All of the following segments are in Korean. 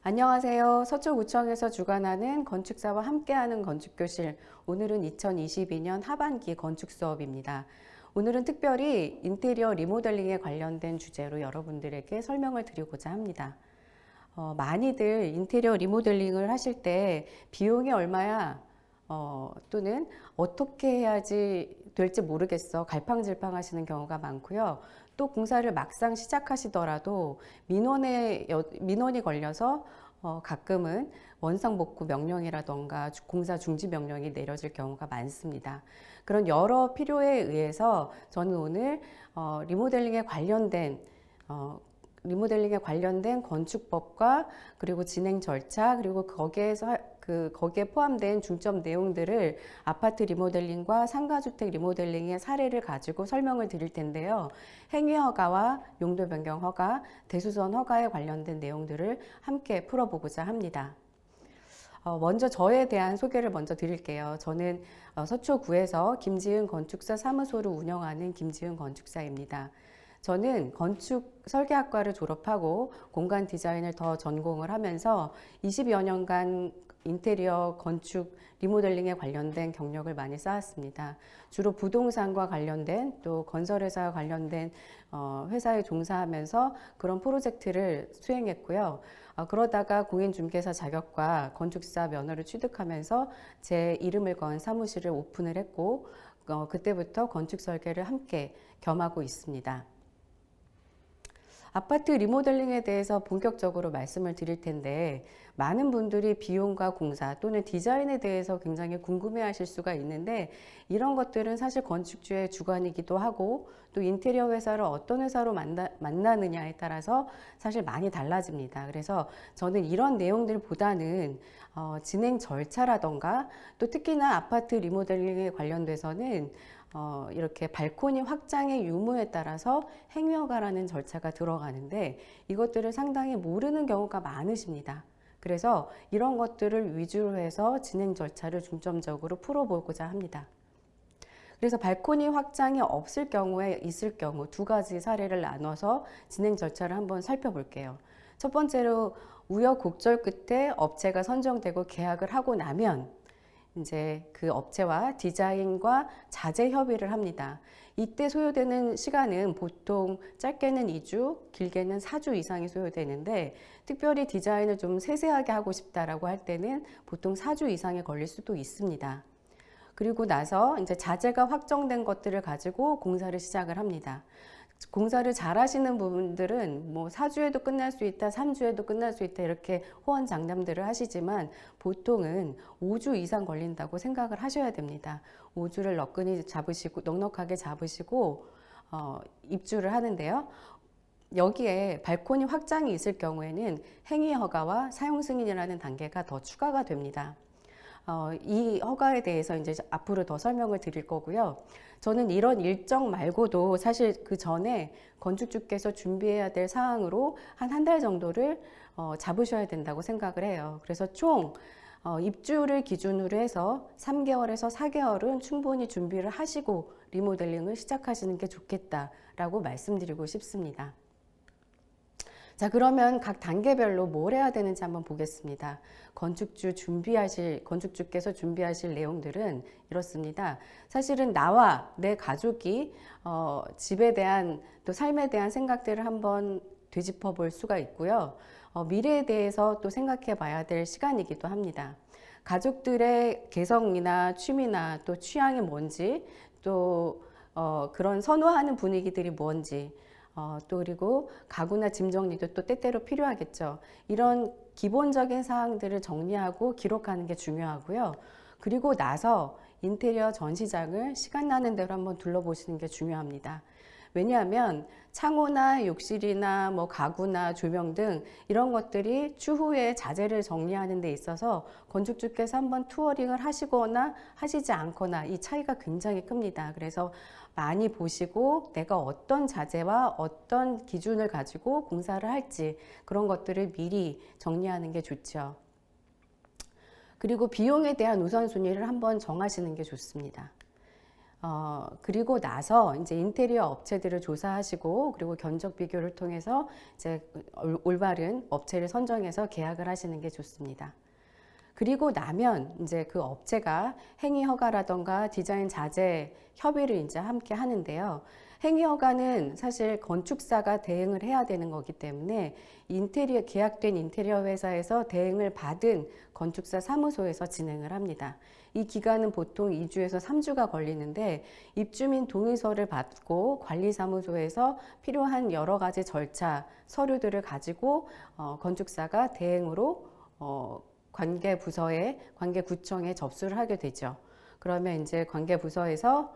안녕하세요. 서초구청에서 주관하는 건축사와 함께하는 건축교실. 오늘은 2022년 하반기 건축 수업입니다. 오늘은 특별히 인테리어 리모델링에 관련된 주제로 여러분들에게 설명을 드리고자 합니다. 많이들 인테리어 리모델링을 하실 때 비용이 얼마야? 또는 어떻게 해야지 될지 모르겠어. 갈팡질팡 하시는 경우가 많고요. 또 공사를 막상 시작하시더라도 민원이 걸려서 가끔은 원상복구 명령이라던가 공사 중지 명령이 내려질 경우가 많습니다. 그런 여러 필요에 의해서 저는 오늘 리모델링에 관련된 건축법과 그리고 진행 절차 그리고 거기에 포함된 중점 내용들을 아파트 리모델링과 상가주택 리모델링의 사례를 가지고 설명을 드릴 텐데요. 행위허가와 용도 변경 허가, 대수선 허가에 관련된 내용들을 함께 풀어보고자 합니다. 먼저 저에 대한 소개를 먼저 드릴게요. 저는 서초구에서 김지은 건축사 사무소를 운영하는 김지은 건축사입니다. 저는 건축 설계학과를 졸업하고 공간 디자인을 더 전공을 하면서 20여 년간 인테리어 건축 리모델링에 관련된 경력을 많이 쌓았습니다. 주로 부동산과 관련된 또 건설회사와 관련된 회사에 종사하면서 그런 프로젝트를 수행했고요. 그러다가 공인중개사 자격과 건축사 면허를 취득하면서 제 이름을 건 사무실을 오픈을 했고 그때부터 건축 설계를 함께 겸하고 있습니다. 아파트 리모델링에 대해서 본격적으로 말씀을 드릴 텐데 많은 분들이 비용과 공사 또는 디자인에 대해서 굉장히 궁금해 하실 수가 있는데 이런 것들은 사실 건축주의 주관이기도 하고 또 인테리어 회사를 어떤 회사로 만나느냐에 따라서 사실 많이 달라집니다. 그래서 저는 이런 내용들보다는 진행 절차라던가 또 특히나 아파트 리모델링에 관련돼서는 이렇게 발코니 확장의 유무에 따라서 행위허가라는 절차가 들어가는데 이것들을 상당히 모르는 경우가 많으십니다. 그래서 이런 것들을 위주로 해서 진행 절차를 중점적으로 풀어보고자 합니다. 그래서 발코니 확장이 없을 경우에 있을 경우 두 가지 사례를 나눠서 진행 절차를 한번 살펴볼게요. 첫 번째로 우여곡절 끝에 업체가 선정되고 계약을 하고 나면 이제 그 업체와 디자인과 자재 협의를 합니다. 이때 소요되는 시간은 보통 짧게는 2주, 길게는 4주 이상이 소요되는데 특별히 디자인을 좀 세세하게 하고 싶다라고 할 때는 보통 4주 이상이 걸릴 수도 있습니다. 그리고 나서 이제 자재가 확정된 것들을 가지고 공사를 시작을 합니다. 공사를 잘 하시는 분들은 뭐 4주에도 끝날 수 있다, 3주에도 끝날 수 있다 이렇게 호언장담들을 하시지만 보통은 5주 이상 걸린다고 생각을 하셔야 됩니다. 5주를 넉넉하게 잡으시고 입주를 하는데요. 여기에 발코니 확장이 있을 경우에는 행위허가와 사용승인이라는 단계가 더 추가가 됩니다. 이 허가에 대해서 이제 앞으로 더 설명을 드릴 거고요. 저는 이런 일정 말고도 사실 그 전에 건축주께서 준비해야 될 사항으로 한 달 정도를 잡으셔야 된다고 생각을 해요. 그래서 총 입주를 기준으로 해서 3개월에서 4개월은 충분히 준비를 하시고 리모델링을 시작하시는 게 좋겠다라고 말씀드리고 싶습니다. 자, 그러면 각 단계별로 뭘 해야 되는지 한번 보겠습니다. 건축주께서 준비하실 내용들은 이렇습니다. 사실은 나와 내 가족이 집에 대한 또 삶에 대한 생각들을 한번 되짚어 볼 수가 있고요. 미래에 대해서 또 생각해 봐야 될 시간이기도 합니다. 가족들의 개성이나 취미나 또 취향이 뭔지 또 그런 선호하는 분위기들이 뭔지 또 그리고 가구나 짐 정리도 또 때때로 필요하겠죠. 이런 기본적인 사항들을 정리하고 기록하는 게 중요하고요. 그리고 나서 인테리어 전시장을 시간 나는 대로 한번 둘러보시는 게 중요합니다. 왜냐하면 창호나 욕실이나 뭐 가구나 조명 등 이런 것들이 추후에 자재를 정리하는 데 있어서 건축주께서 한번 투어링을 하시거나 하시지 않거나 이 차이가 굉장히 큽니다. 그래서 많이 보시고 내가 어떤 자재와 어떤 기준을 가지고 공사를 할지 그런 것들을 미리 정리하는 게 좋죠. 그리고 비용에 대한 우선순위를 한번 정하시는 게 좋습니다. 그리고 나서 이제 인테리어 업체들을 조사하시고 그리고 견적 비교를 통해서 이제 올바른 업체를 선정해서 계약을 하시는 게 좋습니다. 그리고 나면 이제 그 업체가 행위 허가라던가 디자인 자재 협의를 이제 함께 하는데요. 행위 허가는 사실 건축사가 대행을 해야 되는 거기 때문에 계약된 인테리어 회사에서 대행을 받은 건축사 사무소에서 진행을 합니다. 이 기간은 보통 2주에서 3주가 걸리는데 입주민 동의서를 받고 관리사무소에서 필요한 여러 가지 절차, 서류들을 가지고 건축사가 대행으로 관계구청에 접수를 하게 되죠. 그러면 이제 관계부서에서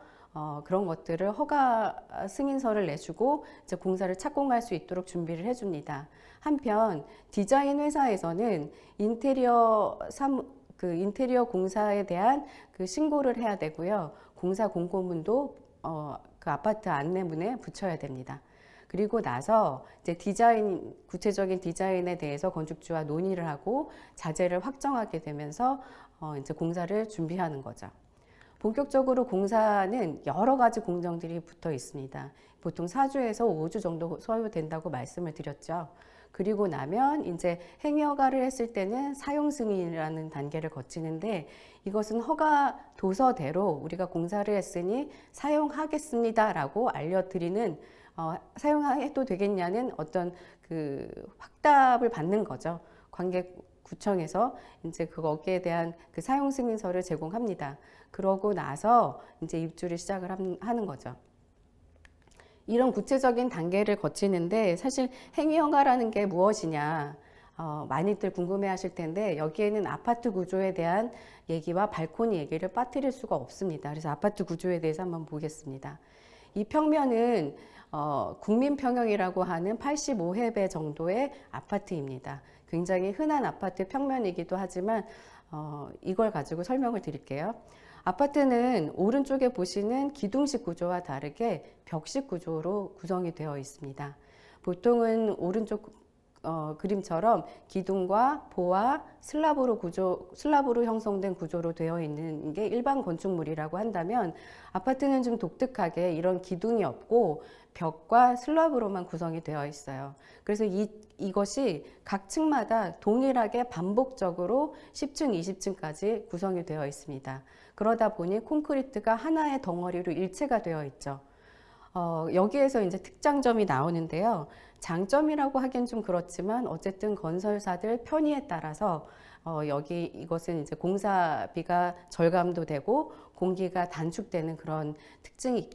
그런 것들을 허가 승인서를 내주고 이제 공사를 착공할 수 있도록 준비를 해줍니다. 한편 디자인 회사에서는 인테리어 공사에 대한 그 신고를 해야 되고요. 공사 공고문도 그 아파트 안내문에 붙여야 됩니다. 그리고 나서 이제 구체적인 디자인에 대해서 건축주와 논의를 하고 자재를 확정하게 되면서 이제 공사를 준비하는 거죠. 본격적으로 공사는 여러 가지 공정들이 붙어 있습니다. 보통 4주에서 5주 정도 소요된다고 말씀을 드렸죠. 그리고 나면 이제 행위 허가를 했을 때는 사용 승인이라는 단계를 거치는데 이것은 허가 도서대로 우리가 공사를 했으니 사용하겠습니다라고 알려드리는 사용해도 되겠냐는 어떤 그 확답을 받는 거죠. 관계구청에서 이제 거기에 대한 그 사용 승인서를 제공합니다. 그러고 나서 이제 입주를 시작을 하는 거죠. 이런 구체적인 단계를 거치는데 사실 행위 허가라는 게 무엇이냐 많이들 궁금해 하실 텐데 여기에는 아파트 구조에 대한 얘기와 발코니 얘기를 빠뜨릴 수가 없습니다. 그래서 아파트 구조에 대해서 한번 보겠습니다. 이 평면은 국민평형이라고 하는 85회배 정도의 아파트입니다. 굉장히 흔한 아파트 평면이기도 하지만 이걸 가지고 설명을 드릴게요. 아파트는 오른쪽에 보시는 기둥식 구조와 다르게 벽식 구조로 구성이 되어 있습니다. 보통은 오른쪽 그림처럼 기둥과 보와 슬랍으로 형성된 구조로 되어 있는 게 일반 건축물이라고 한다면 아파트는 좀 독특하게 이런 기둥이 없고 벽과 슬랍으로만 구성이 되어 있어요. 그래서 이것이 각 층마다 동일하게 반복적으로 10층, 20층까지 구성이 되어 있습니다. 그러다 보니 콘크리트가 하나의 덩어리로 일체가 되어 있죠. 여기에서 이제 특장점이 나오는데요. 장점이라고 하기엔 좀 그렇지만 어쨌든 건설사들 편의에 따라서 이것은 이제 공사비가 절감도 되고 공기가 단축되는 그런 특징이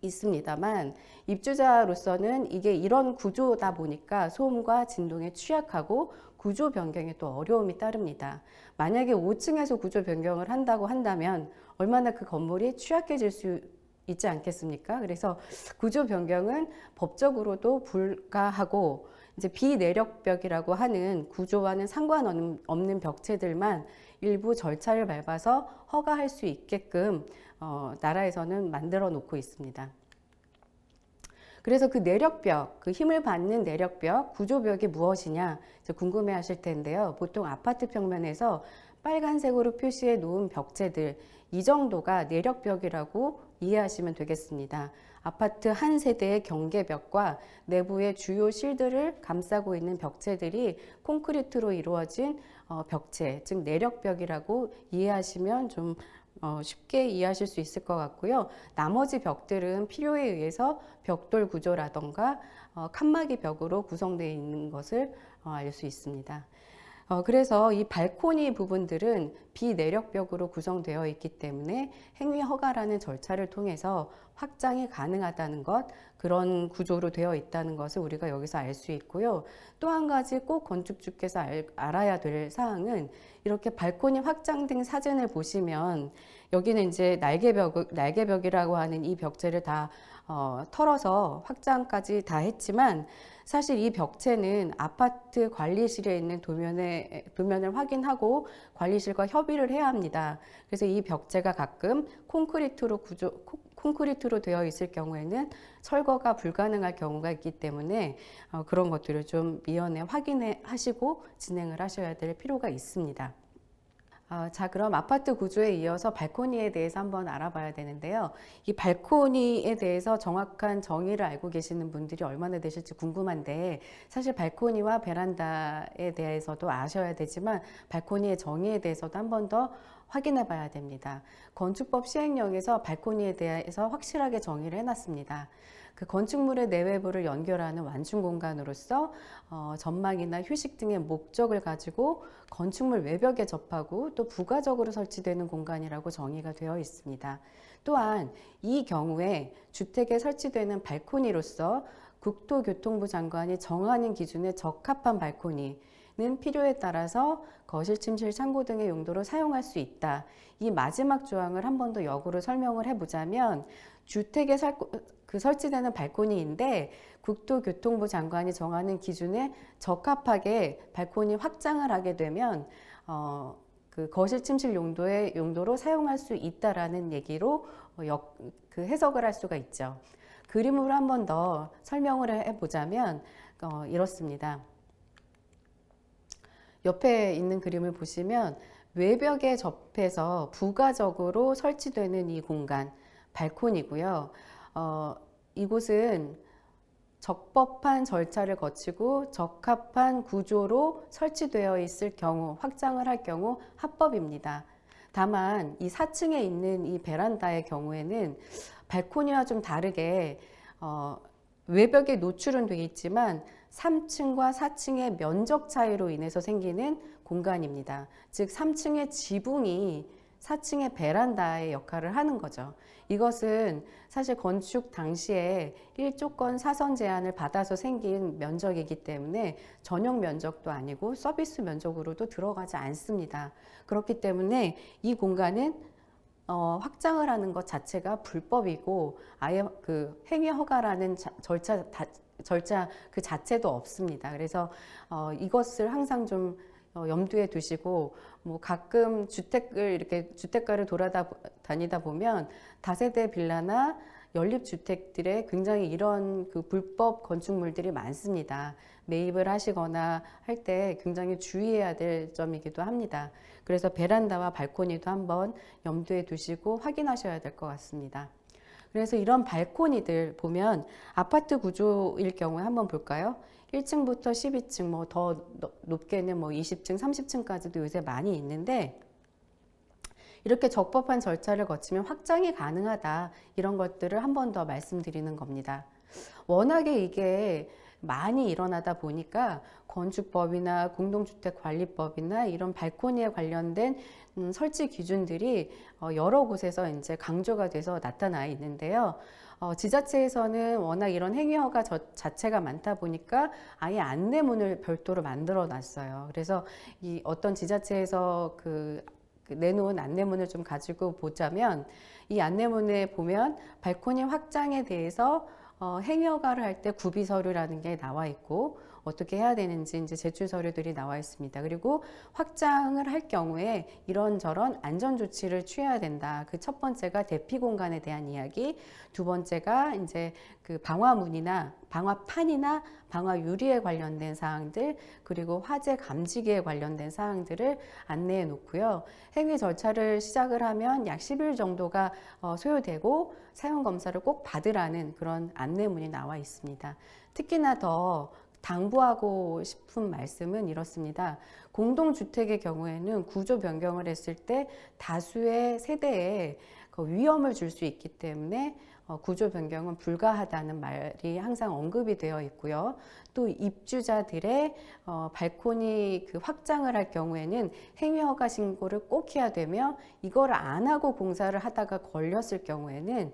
있습니다만 입주자로서는 이게 이런 구조다 보니까 소음과 진동에 취약하고 구조 변경에 또 어려움이 따릅니다. 만약에 5층에서 구조 변경을 한다고 한다면 얼마나 그 건물이 취약해질 수 있지 않겠습니까? 그래서 구조 변경은 법적으로도 불가하고 이제 비내력벽이라고 하는 구조와는 상관없는 벽체들만 일부 절차를 밟아서 허가할 수 있게끔 나라에서는 만들어 놓고 있습니다. 그래서 그 내력벽, 그 힘을 받는 내력벽, 구조벽이 무엇이냐 궁금해 하실 텐데요. 보통 아파트 평면에서 빨간색으로 표시해 놓은 벽체들, 이 정도가 내력벽이라고 이해하시면 되겠습니다. 아파트 한 세대의 경계벽과 내부의 주요 실들을 감싸고 있는 벽체들이 콘크리트로 이루어진 벽체, 즉 내력벽이라고 이해하시면 좀 쉽게 이해하실 수 있을 것 같고요. 나머지 벽들은 필요에 의해서 벽돌 구조라던가 칸막이 벽으로 구성되어 있는 것을 알 수 있습니다. 그래서 이 발코니 부분들은 비내력벽으로 구성되어 있기 때문에 행위 허가라는 절차를 통해서 확장이 가능하다는 것, 그런 구조로 되어 있다는 것을 우리가 여기서 알 수 있고요. 또 한 가지 꼭 건축주께서 알아야 될 사항은 이렇게 발코니 확장된 사진을 보시면 여기는 이제 날개벽이라고 하는 이 벽체를 다 털어서 확장까지 다 했지만 사실 이 벽체는 아파트 관리실에 있는 도면을 확인하고 관리실과 협의를 해야 합니다. 그래서 이 벽체가 가끔 콘크리트로 되어 있을 경우에는 철거가 불가능할 경우가 있기 때문에 그런 것들을 좀 미연에 확인하시고 진행을 하셔야 될 필요가 있습니다. 자, 그럼 아파트 구조에 이어서 발코니에 대해서 한번 알아봐야 되는데요. 이 발코니에 대해서 정확한 정의를 알고 계시는 분들이 얼마나 되실지 궁금한데, 사실 발코니와 베란다에 대해서도 아셔야 되지만 발코니의 정의에 대해서도 한 번 더 확인해 봐야 됩니다. 건축법 시행령에서 발코니에 대해서 확실하게 정의를 해놨습니다. 그 건축물의 내외부를 연결하는 완충 공간으로서 전망이나 휴식 등의 목적을 가지고 건축물 외벽에 접하고 또 부가적으로 설치되는 공간이라고 정의가 되어 있습니다. 또한 이 경우에 주택에 설치되는 발코니로서 국토교통부 장관이 정하는 기준에 적합한 발코니는 필요에 따라서 거실, 침실, 창고 등의 용도로 사용할 수 있다. 이 마지막 조항을 한 번 더 역으로 설명을 해보자면 주택에 설치되는 발코니인데 국토교통부 장관이 정하는 기준에 적합하게 발코니 확장을 하게 되면 그 거실 침실 용도로 사용할 수 있다라는 얘기로 해석을 할 수가 있죠. 그림으로 한 번 더 설명을 해보자면 이렇습니다. 옆에 있는 그림을 보시면 외벽에 접해서 부가적으로 설치되는 이 공간 발코니고요. 이곳은 적법한 절차를 거치고 적합한 구조로 설치되어 있을 경우, 확장을 할 경우 합법입니다. 다만 이 4층에 있는 이 베란다의 경우에는 발코니와 좀 다르게 외벽에 노출은 되어 있지만 3층과 4층의 면적 차이로 인해서 생기는 공간입니다. 즉 3층의 지붕이 4층의 베란다의 역할을 하는 거죠. 이것은 사실 건축 당시에 1조건 사선 제한을 받아서 생긴 면적이기 때문에 전용 면적도 아니고 서비스 면적으로도 들어가지 않습니다. 그렇기 때문에 이 공간은 확장을 하는 것 자체가 불법이고 아예 그 행위 허가라는 절차 그 자체도 없습니다. 그래서 이것을 항상 좀 염두에 두시고 뭐 가끔 주택가를 돌아다니다 보면 다세대 빌라나 연립주택들에 굉장히 이런 그 불법 건축물들이 많습니다. 매입을 하시거나 할 때 굉장히 주의해야 될 점이기도 합니다. 그래서 베란다와 발코니도 한번 염두에 두시고 확인하셔야 될 것 같습니다. 그래서 이런 발코니들 보면 아파트 구조일 경우에 한번 볼까요? 1층부터 12층, 뭐 더 높게는 뭐 20층, 30층까지도 요새 많이 있는데 이렇게 적법한 절차를 거치면 확장이 가능하다. 이런 것들을 한 번 더 말씀드리는 겁니다. 워낙에 이게 많이 일어나다 보니까 건축법이나 공동주택관리법이나 이런 발코니에 관련된 설치 기준들이 여러 곳에서 이제 강조가 돼서 나타나 있는데요. 지자체에서는 워낙 이런 행위허가 자체가 많다 보니까 아예 안내문을 별도로 만들어 놨어요. 그래서 이 어떤 지자체에서 그 내놓은 안내문을 좀 가지고 보자면 이 안내문에 보면 발코니 확장에 대해서 행위허가를 할 때 구비서류라는 게 나와 있고 어떻게 해야 되는지 이제 제출 서류들이 나와 있습니다. 그리고 확장을 할 경우에 이런저런 안전 조치를 취해야 된다. 그 첫 번째가 대피 공간에 대한 이야기, 두 번째가 이제 그 방화문이나 방화판이나 방화 유리에 관련된 사항들, 그리고 화재 감지기에 관련된 사항들을 안내해 놓고요. 행위 절차를 시작을 하면 약 10일 정도가 소요되고 사용 검사를 꼭 받으라는 그런 안내문이 나와 있습니다. 특히나 더 당부하고 싶은 말씀은 이렇습니다. 공동주택의 경우에는 구조 변경을 했을 때 다수의 세대에 위험을 줄 수 있기 때문에 구조 변경은 불가하다는 말이 항상 언급이 되어 있고요. 또 입주자들의 발코니 그 확장을 할 경우에는 행위허가 신고를 꼭 해야 되며 이걸 안 하고 공사를 하다가 걸렸을 경우에는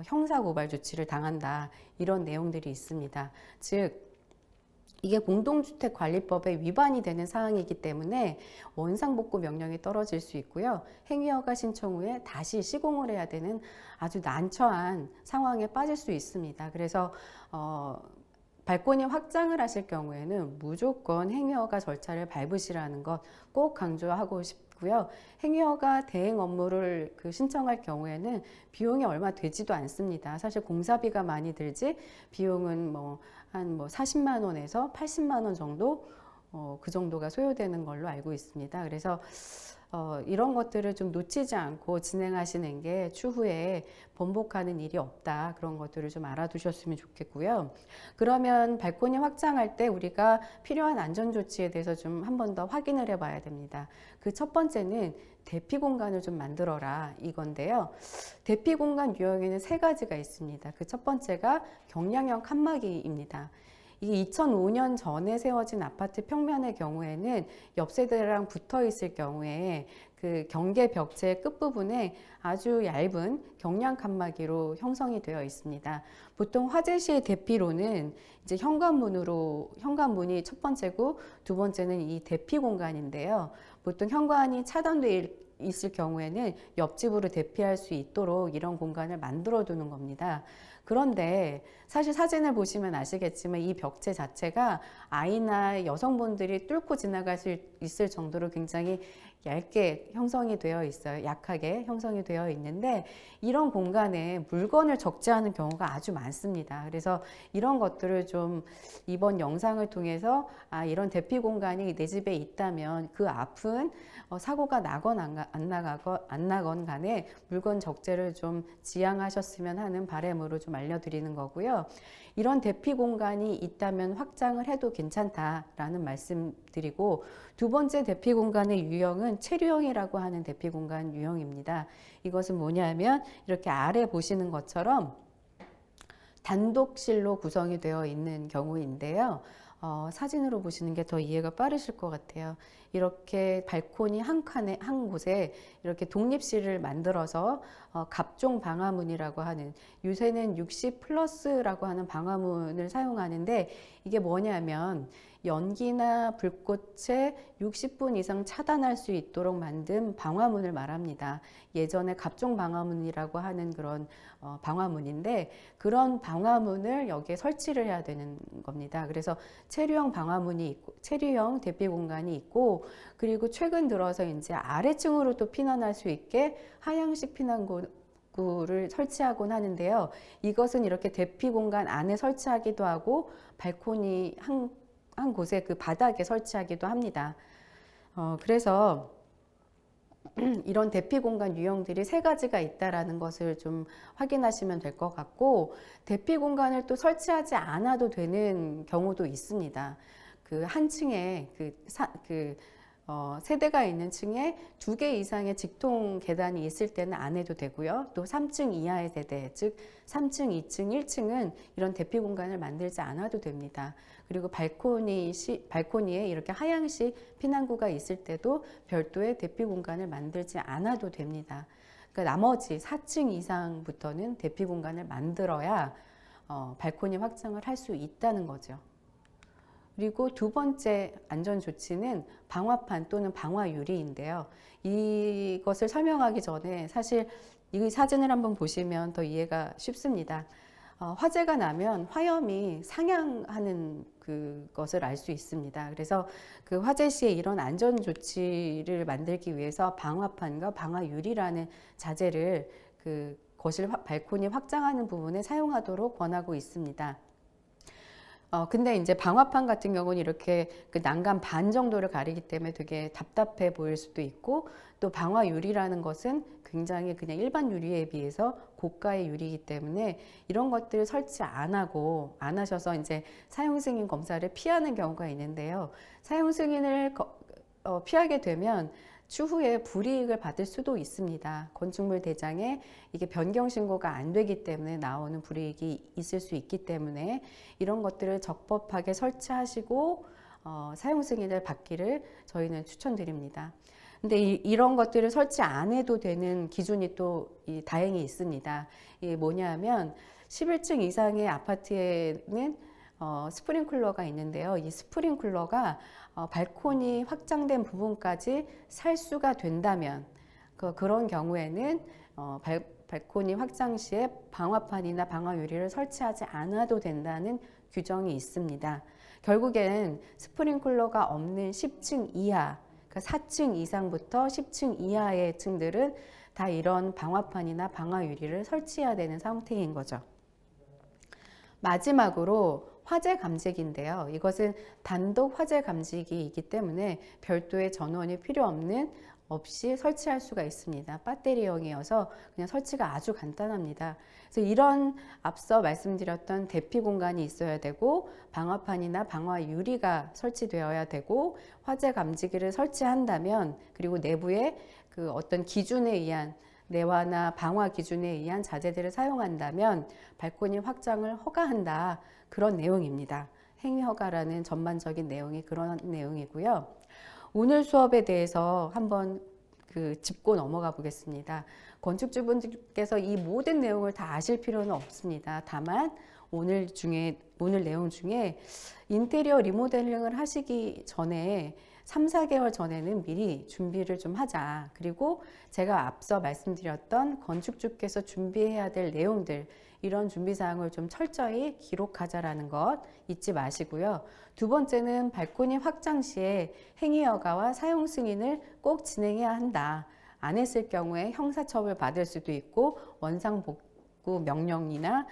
형사고발 조치를 당한다. 이런 내용들이 있습니다. 즉 이게 공동주택관리법에 위반이 되는 사항이기 때문에 원상복구 명령이 떨어질 수 있고요. 행위허가 신청 후에 다시 시공을 해야 되는 아주 난처한 상황에 빠질 수 있습니다. 그래서 발코니 확장을 하실 경우에는 무조건 행위허가 절차를 밟으시라는 것 꼭 강조하고 싶고요. 행위허가 대행 업무를 신청할 경우에는 비용이 얼마 되지도 않습니다. 사실 공사비가 많이 들지 비용은 한 40만 원에서 80만 원 정도 그 정도가 소요되는 걸로 알고 있습니다. 그래서 이런 것들을 좀 놓치지 않고 진행하시는 게 추후에 번복하는 일이 없다. 그런 것들을 좀 알아두셨으면 좋겠고요. 그러면 발코니 확장할 때 우리가 필요한 안전조치에 대해서 좀 한 번 더 확인을 해봐야 됩니다. 그 첫 번째는 대피 공간을 좀 만들어라 이건데요. 대피 공간 유형에는 세 가지가 있습니다. 그 첫 번째가 경량형 칸막이입니다. 이게 2005년 전에 세워진 아파트 평면의 경우에는 옆 세대랑 붙어 있을 경우에 그 경계 벽체 끝부분에 아주 얇은 경량 칸막이로 형성이 되어 있습니다. 보통 화재 시의 대피로는 이제 현관문이 첫 번째고 두 번째는 이 대피 공간인데요. 보통 현관이 차단되어 있을 경우에는 옆집으로 대피할 수 있도록 이런 공간을 만들어 두는 겁니다. 그런데 사실 사진을 보시면 아시겠지만 이 벽체 자체가 아이나 여성분들이 뚫고 지나갈 수 있을 정도로 굉장히 얇게 형성이 되어 있어요. 약하게 형성이 되어 있는데 이런 공간에 물건을 적재하는 경우가 아주 많습니다. 그래서 이런 것들을 좀 이번 영상을 통해서 이런 대피 공간이 내 집에 있다면 그 앞은 사고가 나건 안 나건 간에 물건 적재를 좀 지양하셨으면 하는 바람으로 좀 알려드리는 거고요. 이런 대피 공간이 있다면 확장을 해도 괜찮다라는 말씀드리고, 두 번째 대피 공간의 유형은 체류형이라고 하는 대피 공간 유형입니다. 이것은 뭐냐면 이렇게 아래 보시는 것처럼 단독실로 구성이 되어 있는 경우인데요. 사진으로 보시는 게 더 이해가 빠르실 것 같아요. 이렇게 발코니 한 곳에 이렇게 독립실을 만들어서 갑종 방화문이라고 하는, 요새는 60 플러스라고 하는 방화문을 사용하는데, 이게 뭐냐면 연기나 불꽃에 60분 이상 차단할 수 있도록 만든 방화문을 말합니다. 예전에 갑종 방화문이라고 하는 그런 방화문인데, 그런 방화문을 여기에 설치를 해야 되는 겁니다. 그래서 체류형 방화문이 있고, 체류형 대피 공간이 있고, 그리고 최근 들어서 이제 아래층으로 또 피난할 수 있게 하향식 피난구를 설치하곤 하는데요. 이것은 이렇게 대피 공간 안에 설치하기도 하고 발코니 한 곳에 그 바닥에 설치하기도 합니다. 그래서 이런 대피 공간 유형들이 세 가지가 있다라는 것을 좀 확인하시면 될 것 같고, 대피 공간을 또 설치하지 않아도 되는 경우도 있습니다. 그 한 층에 세대가 있는 층에 2개 이상의 직통 계단이 있을 때는 안 해도 되고요. 또 3층 이하의 세대, 즉 3층, 2층, 1층은 이런 대피 공간을 만들지 않아도 됩니다. 그리고 발코니에 이렇게 하향식 피난구가 있을 때도 별도의 대피 공간을 만들지 않아도 됩니다. 그러니까 나머지 4층 이상부터는 대피 공간을 만들어야 발코니 확장을 할 수 있다는 거죠. 그리고 두 번째 안전조치는 방화판 또는 방화유리인데요. 이것을 설명하기 전에 사실 이 사진을 한번 보시면 더 이해가 쉽습니다. 화재가 나면 화염이 상향하는 그것을 알 수 있습니다. 그래서 그 화재 시에 이런 안전조치를 만들기 위해서 방화판과 방화유리라는 자재를 그 거실 발코니 확장하는 부분에 사용하도록 권하고 있습니다. 근데 이제 방화판 같은 경우는 이렇게 그 난간 반 정도를 가리기 때문에 되게 답답해 보일 수도 있고, 또 방화유리라는 것은 굉장히 그냥 일반 유리에 비해서 고가의 유리이기 때문에 이런 것들을 설치 안 하셔서 이제 사용 승인 검사를 피하는 경우가 있는데요. 사용 승인을 피하게 되면 추후에 불이익을 받을 수도 있습니다. 건축물 대장에 이게 변경 신고가 안 되기 때문에 나오는 불이익이 있을 수 있기 때문에 이런 것들을 적법하게 설치하시고 사용 승인을 받기를 저희는 추천드립니다. 근데 이런 것들을 설치 안 해도 되는 기준이 또 다행히 있습니다. 이게 뭐냐면 11층 이상의 아파트에는 스프링클러가 있는데요. 이 스프링클러가 발코니 확장된 부분까지 살수가 된다면 그런 경우에는 발코니 확장 시에 방화판이나 방화유리를 설치하지 않아도 된다는 규정이 있습니다. 결국엔 스프링클러가 없는 10층 이하, 그러니까 4층 이상부터 10층 이하의 층들은 다 이런 방화판이나 방화유리를 설치해야 되는 상태인 거죠. 마지막으로 화재 감지기인데요. 이것은 단독 화재 감지기이기 때문에 별도의 전원이 필요 없이 설치할 수가 있습니다. 배터리형이어서 그냥 설치가 아주 간단합니다. 그래서 이런 앞서 말씀드렸던 대피 공간이 있어야 되고 방화판이나 방화 유리가 설치되어야 되고 화재 감지기를 설치한다면 그리고 내부에 그 어떤 기준에 의한 내화나 방화 기준에 의한 자재들을 사용한다면 발코니 확장을 허가한다. 그런 내용입니다. 행위 허가라는 전반적인 내용이 그런 내용이고요. 오늘 수업에 대해서 한번 짚고 넘어가 보겠습니다. 건축주분들께서 이 모든 내용을 다 아실 필요는 없습니다. 다만 오늘 내용 중에 인테리어 리모델링을 하시기 전에 3, 4개월 전에는 미리 준비를 좀 하자. 그리고 제가 앞서 말씀드렸던 건축주께서 준비해야 될 내용들, 이런 준비사항을 좀 철저히 기록하자라는 것 잊지 마시고요. 두 번째는 발코니 확장 시에 행위허가와 사용 승인을 꼭 진행해야 한다. 안 했을 경우에 형사처벌 받을 수도 있고 원상복구 명령이나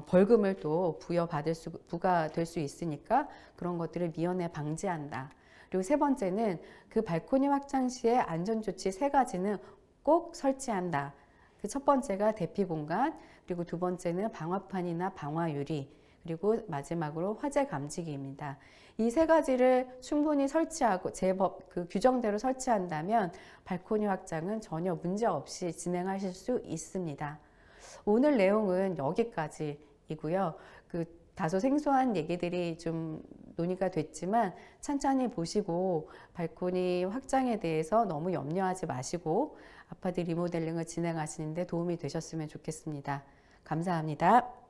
벌금을 또 부과될 수 있으니까 그런 것들을 미연에 방지한다. 그리고 세 번째는 그 발코니 확장 시에 안전조치 3가지는 꼭 설치한다. 그 첫 번째가 대피 공간, 그리고 두 번째는 방화판이나 방화유리, 그리고 마지막으로 화재 감지기입니다. 이 3가지를 충분히 설치하고 제법 그 규정대로 설치한다면 발코니 확장은 전혀 문제 없이 진행하실 수 있습니다. 오늘 내용은 여기까지이고요. 다소 생소한 얘기들이 좀 논의가 됐지만 찬찬히 보시고 발코니 확장에 대해서 너무 염려하지 마시고 아파트 리모델링을 진행하시는데 도움이 되셨으면 좋겠습니다. 감사합니다.